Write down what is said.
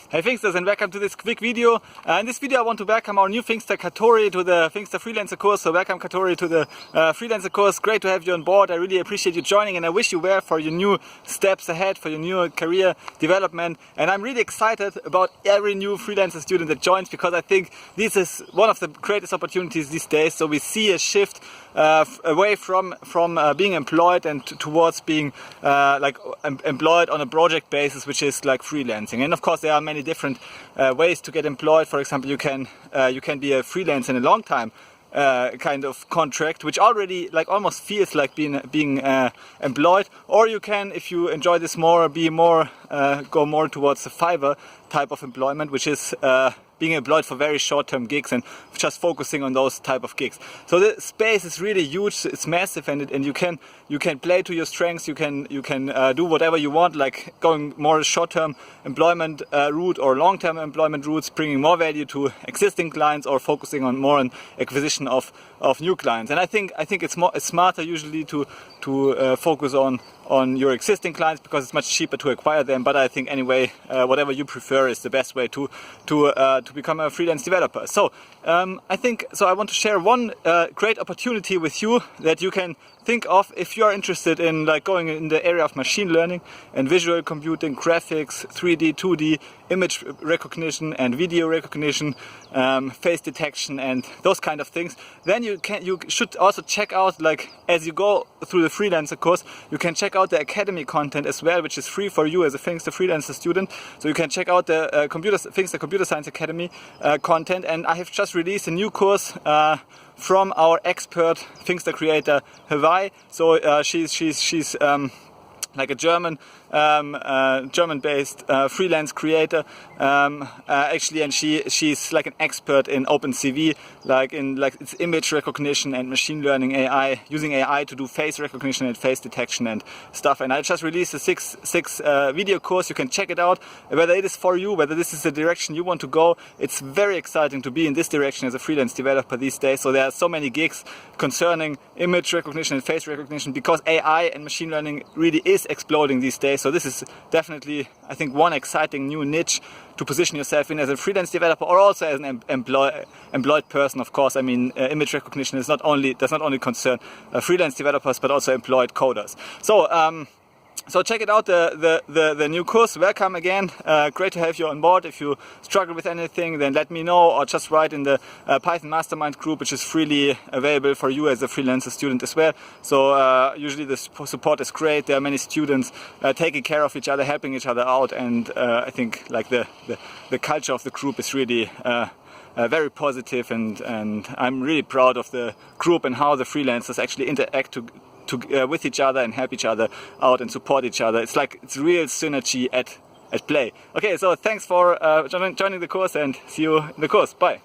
Hey Thinksters, and welcome to this quick video. In this video I want to welcome our new Thinkster Catori to the Thinkster Freelancer course. So welcome Catori to the Freelancer course. Great to have you on board. I really appreciate you joining, and I wish you well for your new steps ahead, for your new career development. And I'm really excited about every new freelancer student that joins, because I think this is one of the greatest opportunities these days. So we see a shift away from being employed and towards being employed on a project basis, which is like freelancing. And of course there are many different ways to get employed. For example, you can be a freelancer in a long time kind of contract, which already almost feels like being employed. Or you can, if you enjoy this more, go more towards the Fiverr type of employment, which is being employed for very short-term gigs and just focusing on those type of gigs. So the space is really huge, it's massive, and you can play to your strengths. You can do whatever you want, like going more short-term employment route or long-term employment routes, bringing more value to existing clients, or focusing on more on acquisition of new clients. And I think it's smarter usually to focus on your existing clients, because it's much cheaper to acquire them. But I think anyway, whatever you prefer is the best way to become a freelance developer. So I want to share one great opportunity with you that you can think of if you are interested in going in the area of machine learning and visual computing, graphics, 3D, 2D, image recognition and video recognition, face detection and those kind of things. Then you should also check out, as you go through the freelancer course, you can check out the academy content as well, which is free for you as a Thinkster freelancer student. So you can check out the Thinkster Computer Science Academy content. And I have just released a new course from our expert Thinkster creator Hawaii. So she's like a German-based freelance creator, actually, and she's like an expert in OpenCV, it's image recognition and machine learning AI, using AI to do face recognition and face detection and stuff. And I just released a six video course. You can check it out, whether it is for you, whether this is the direction you want to go. It's very exciting to be in this direction as a freelance developer these days. So there are so many gigs concerning image recognition and face recognition, because AI and machine learning really is exploding these days. So this is definitely, I think, one exciting new niche to position yourself in as a freelance developer, or also as an employed person. Of course, I mean, image recognition does not only concern freelance developers, but also employed coders. So check it out, the new course. Welcome again. Great to have you on board. If you struggle with anything, then let me know, or just write in the Python Mastermind group, which is freely available for you as a freelancer student as well. So usually the support is great. There are many students taking care of each other, helping each other out, and I think the culture of the group is really very positive, and I'm really proud of the group and how the freelancers actually interact with each other and help each other out and support each other. It's real synergy at play. Okay, so thanks for joining the course, and see you in the course. Bye.